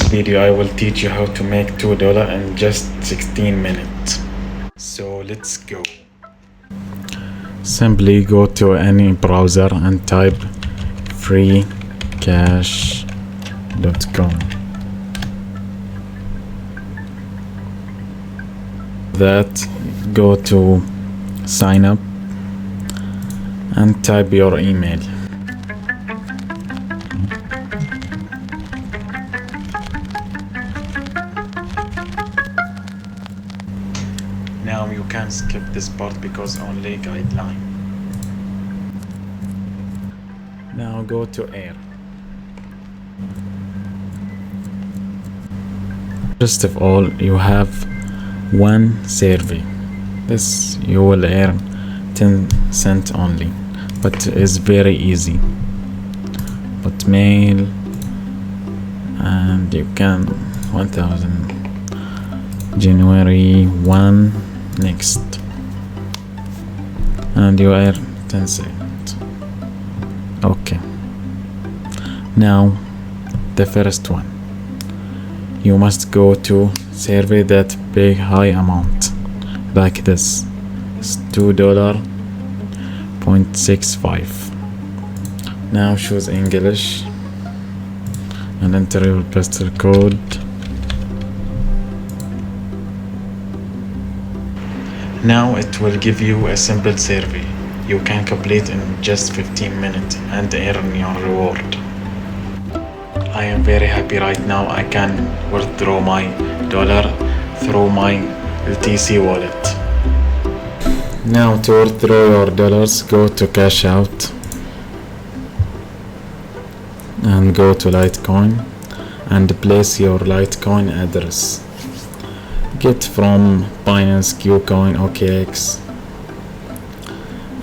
video I will teach you how to make $2 in just 16 minutes. So let's go. Simply go to any browser and type freecash.com. That go to sign up and type your email. Now you can skip this part because only guideline. Now go to air. First of all, you have one survey. This you will earn 10 cents only, but it's very easy. But mail, and you can 1000 January 1 next, and you earn 10 cents. Okay, now the first one, you must go to survey that pay high amount like this. It's $2.65. Now choose English and enter your postal code. Now it will give you a simple survey. You can complete in just 15 minutes and earn your reward. I am very happy right now. I can withdraw my dollar through my LTC wallet. Now to withdraw your dollars, go to cash out and go to Litecoin and place your Litecoin address. Get from Binance, Qcoin, OKX,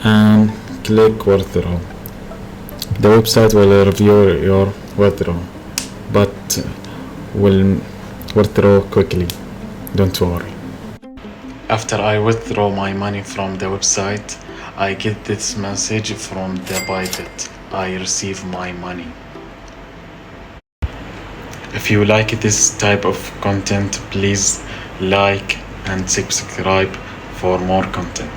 and click withdraw. The website will review your withdrawal, but will withdraw quickly, don't worry. After I withdraw my money from the website, I get this message from the Bybit. I receive my money. If you like this type of content, please like and subscribe for more content.